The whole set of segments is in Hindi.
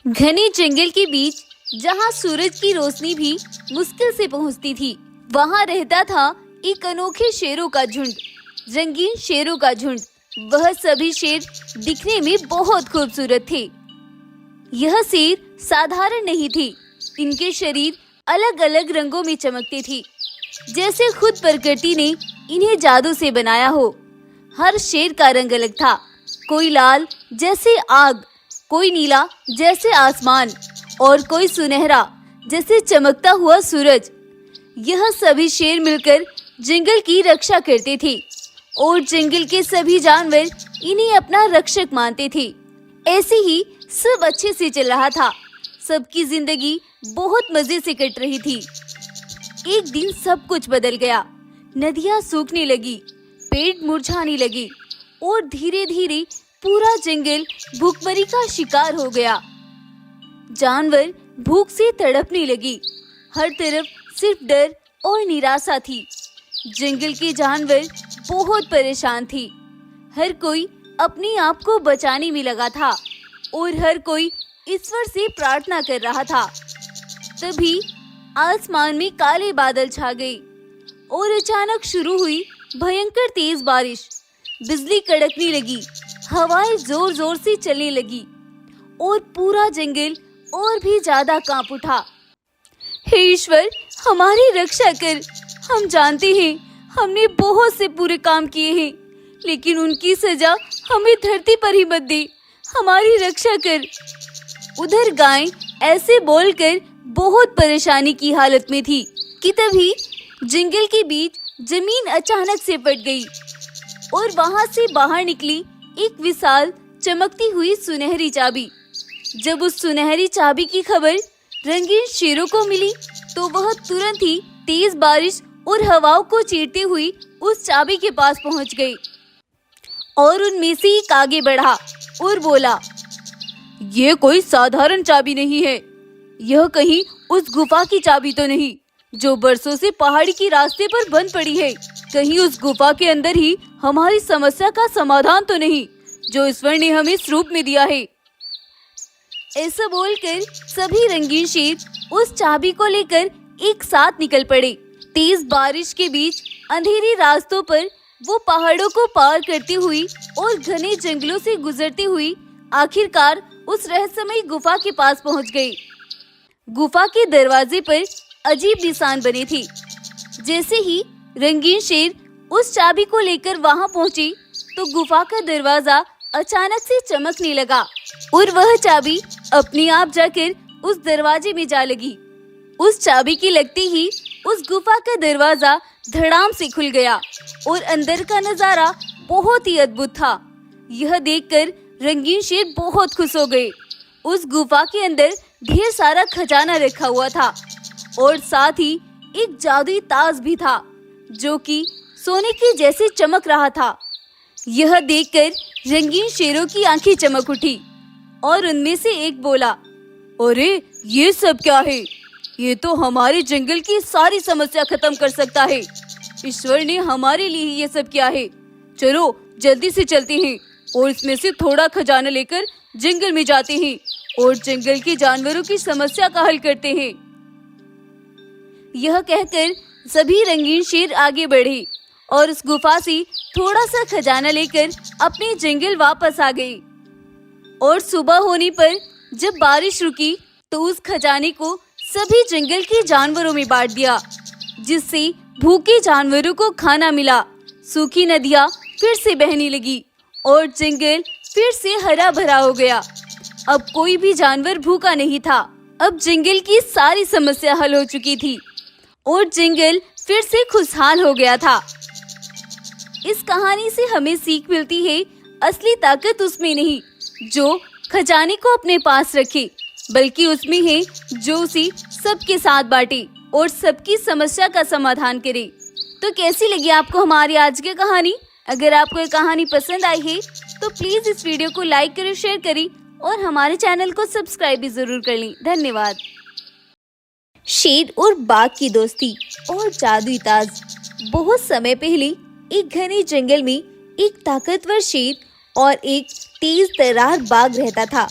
घने जंगल के बीच जहाँ सूरज की रोशनी भी मुश्किल से पहुँचती थी, वहाँ रहता था एक अनोखे शेरों का झुंड, रंगीन शेरों का झुंड। वह सभी शेर दिखने में बहुत खूबसूरत थे। यह शेर साधारण नहीं थे, इनके शरीर अलग अलग रंगों में चमकते थे, जैसे खुद प्रकृति ने इन्हें जादू से बनाया हो। हर शेर का रंग अलग था, कोई लाल जैसे आग, कोई नीला जैसे आसमान और कोई सुनहरा जैसे चमकता हुआ सूरज। यह सभी शेर मिलकर जंगल की रक्षा करते थे और जंगल के सभी जानवर इन्हें अपना रक्षक मानते थे। ऐसे ही सब अच्छे से चल रहा था, सबकी जिंदगी बहुत मजे से कट रही थी। एक दिन सब कुछ बदल गया। नदियाँ सूखने लगी, पेड़ मुरझाने लगे और धीरे धीरे पूरा जंगल भूखमरी का शिकार हो गया। जानवर भूख से तड़पने लगे, हर तरफ सिर्फ डर और निराशा थी। जंगल के जानवर बहुत परेशान थे, हर कोई अपने आप को बचाने में लगा था और हर कोई ईश्वर से प्रार्थना कर रहा था। तभी आसमान में काले बादल छा गए और अचानक शुरू हुई भयंकर तेज बारिश। बिजली कड़कने लगी, हवाएं जोर जोर से चलने लगी और पूरा जंगल और भी ज्यादा कांप उठा। हे ईश्वर, हमारी रक्षा कर। हम जानते हैं हमने बहुत से बुरे काम किए हैं, लेकिन उनकी सजा हमें धरती पर ही मत दे। हमारी रक्षा कर। उधर गाय ऐसे बोलकर बहुत परेशानी की हालत में थी कि तभी जंगल के बीच जमीन अचानक से फट गई और वहां से बाहर निकली एक विशाल चमकती हुई सुनहरी चाबी। जब उस सुनहरी चाबी की खबर रंगीन शेरों को मिली तो वह तुरंत ही तेज बारिश और हवाओं को चीरते हुई उस चाबी के पास पहुंच गई और उनमें से एक आगे बढ़ा और बोला, ये कोई साधारण चाबी नहीं है। यह कहीं उस गुफा की चाबी तो नहीं जो बरसों से पहाड़ी की रास्ते पर बंद पड़ी है। कहीं उस गुफा के अंदर ही हमारी समस्या का समाधान तो नहीं जो ईश्वर ने हमें इस रूप में दिया है। ऐसा बोलकर सभी रंगीन शेर उस चाबी को लेकर एक साथ निकल पड़े। तेज बारिश के बीच अंधेरी रास्तों पर वो पहाड़ों को पार करती हुई और घने जंगलों से गुजरती हुई आखिरकार उस रहस्यमयी गुफा के पास पहुंच गई। गुफा के दरवाजे पर अजीब निशान बने थे। जैसे ही रंगीन शेर उस चाबी को लेकर वहां पहुंची तो गुफा का दरवाजा अचानक से चमकने लगा और वह चाबी अपने आप जाकर उस दरवाजे में जा लगी। उस चाबी की लगते ही उस गुफा का दरवाजा धड़ाम से खुल गया और अंदर का नजारा बहुत ही अद्भुत था। यह देखकर रंगीन शेर बहुत खुश हो गए। उस गुफा के अंदर ढेर सारा खजाना रखा हुआ था और साथ ही एक जादुई ताज भी था जो कि सोने की जैसे चमक रहा था। यह देखकर रंगीन शेरों की आंखें चमक उठी और उनमें से एक बोला, अरे ये सब क्या है? ये तो हमारे जंगल की सारी समस्या खत्म कर सकता है। ईश्वर ने हमारे लिए ये सब किया है। चलो जल्दी से चलते हैं और इसमें से थोड़ा खजाना लेकर जंगल में जाते हैं और जंगल के जानवरों की समस्या का हल करते हैं। यह कहकर सभी रंगीन शेर आगे बढ़े और उस गुफा से थोड़ा सा खजाना लेकर अपने जंगल वापस आ गए। और सुबह होने पर जब बारिश रुकी तो उस खजाने को सभी जंगल के जानवरों में बांट दिया, जिससे भूखे जानवरों को खाना मिला। सूखी नदियाँ फिर से बहने लगी और जंगल फिर से हरा भरा हो गया। अब कोई भी जानवर भूखा नहीं था। अब जंगल की सारी समस्या हल हो चुकी थी और जंगल फिर से खुशहाल हो गया था। इस कहानी से हमें सीख मिलती है, असली ताकत उसमें नहीं जो खजाने को अपने पास रखे, बल्कि उसमें है जो उसे सबके साथ बांटे और सबकी समस्या का समाधान करे। तो कैसी लगी आपको हमारी आज की कहानी? अगर आपको ये कहानी पसंद आई है तो प्लीज इस वीडियो को लाइक करें, शेयर करें और हमारे चैनल को सब्सक्राइब भी जरूर कर लें। धन्यवाद। शेर और बाघ की दोस्ती और जादुई ताज। बहुत समय पहले एक घने जंगल में एक ताकतवर शेर और एक तेज तर्रार बाघ रहता था।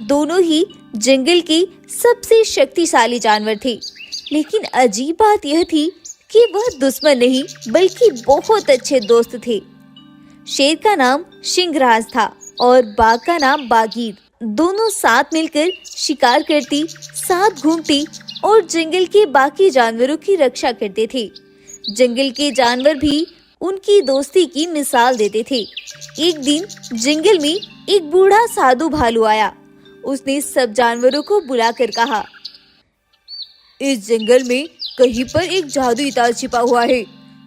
दोनों ही जंगल के सबसे शक्तिशाली जानवर थे, लेकिन अजीब बात यह थी कि वह दुश्मन नहीं बल्कि बहुत अच्छे दोस्त थे। शेर का नाम शिंगराज था और बाघ का नाम बागीर। दोनों साथ मिलकर शिकार करती, साथ घूमती और जंगल के बाकी जानवरों की रक्षा करते थे। जंगल के जानवर भी उनकी दोस्ती की मिसाल देते थे। एक दिन जंगल में एक बूढ़ा साधु भालू आया। उसने सब जानवरों को बुलाकर कहा, इस जंगल में कहीं पर एक जादुई ताज छिपा हुआ है।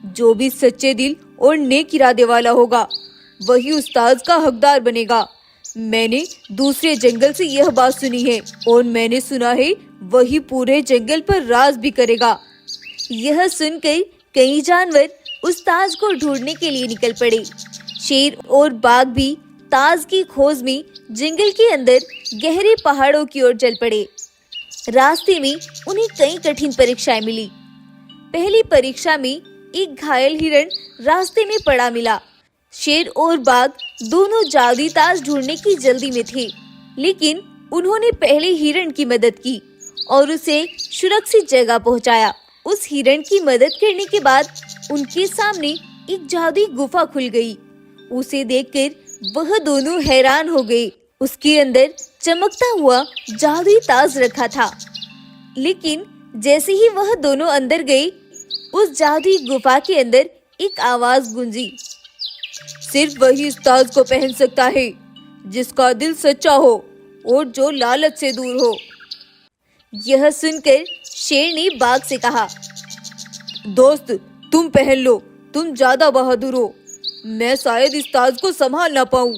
जो भी सच्चे दिल और नेक इरादे वाला होगा वही उस ताज का हकदार बनेगा। मैंने दूसरे जंगल से यह बात सुनी है और मैंने सुना है वही पूरे जंगल पर राज भी करेगा। यह सुनकर कई जानवर उस ताज को ढूंढने के लिए निकल पड़े। शेर और बाघ भी ताज की खोज में जंगल के अंदर गहरे पहाड़ों की ओर चल पड़े। रास्ते में उन्हें कई कठिन परीक्षाएं मिली। पहली परीक्षा में एक घायल हिरण रास्ते में पड़ा मिला। शेर और बाघ दोनों जादुई ताज ढूंढने की जल्दी में थे, लेकिन उन्होंने पहले हिरण की मदद की और उसे सुरक्षित जगह पहुंचाया। उस हिरण की मदद करने के बाद उनके सामने एक जादुई गुफा खुल गई। उसे देखकर वह दोनों हैरान हो गए। उसके अंदर चमकता हुआ जादुई ताज रखा था, लेकिन जैसे ही वह दोनों अंदर गए, उस जादुई गुफा के अंदर एक आवाज गूंजी, सिर्फ वही इस ताज को पहन सकता है जिसका दिल सच्चा हो और जो लालच से दूर हो। यह सुनकर शेर ने बाघ से कहा, दोस्त तुम पहन लो, तुम ज्यादा बहादुर हो। मैं शायद इस ताज को संभाल ना पाऊं,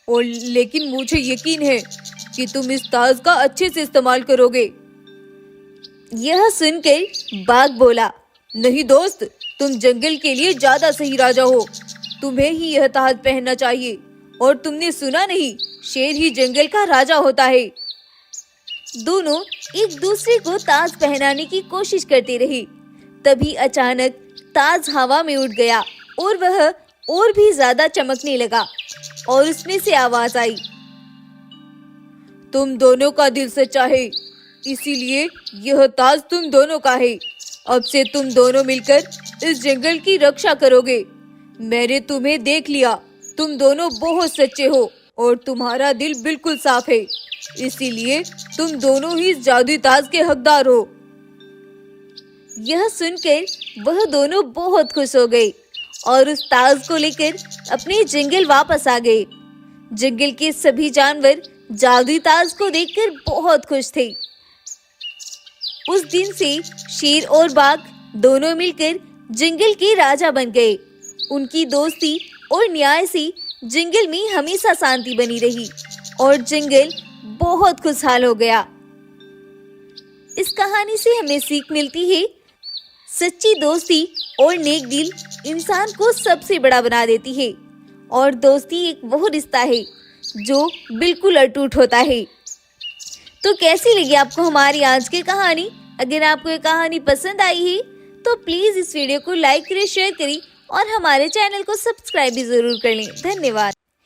और लेकिन मुझे यकीन है कि तुम इस ताज का अच्छे से इस्तेमाल करोगे। यह सुनकर बाघ बोला, नहीं दोस्त, तुम जंगल के लिए ज्यादा सही राजा हो। तुम्हें ही यह ताज पहनना चाहिए। और तुमने सुना नहीं, शेर ही जंगल का राजा होता है। दोनों एक दूसरे को ताज पहनाने की कोशिश करते रहे। तभी अचानक ताज हवा में उड़ गया और वह और भी ज्यादा चमकने लगा और उसमें से आवाज आई, तुम दोनों का दिल सच्चा है, इसीलिए यह ताज तुम दोनों का है। अब से तुम दोनों मिलकर इस जंगल की रक्षा करोगे। मैंने तुम्हें देख लिया, तुम दोनों बहुत सच्चे हो और तुम्हारा दिल बिल्कुल साफ है, इसीलिए तुम दोनों ही इस जादुई ताज के हकदार हो। यह सुनकर वह दोनों बहुत खुश हो गए और उस ताज को लेकर अपने जंगल वापस आ गए। जंगल के सभी जानवर जादुई ताज को देखकर बहुत खुश थे। उस दिन से शेर और बाघ दोनों मिलकर जंगल के राजा बन गए। उनकी दोस्ती और न्याय से जंगल में हमेशा शांति बनी रही और जंगल बहुत खुशहाल हो गया। इस कहानी से हमें सीख मिलती है, सच्ची दोस्ती और नेक दिल इंसान को सबसे बड़ा बना देती है और दोस्ती एक वो रिश्ता है जो बिल्कुल अटूट होता है। तो कैसी लगी आपको हमारी आज की कहानी? अगर आपको ये कहानी पसंद आई है तो प्लीज इस वीडियो को लाइक करें, शेयर करें और हमारे चैनल को सब्सक्राइब भी जरूर कर लें। धन्यवाद।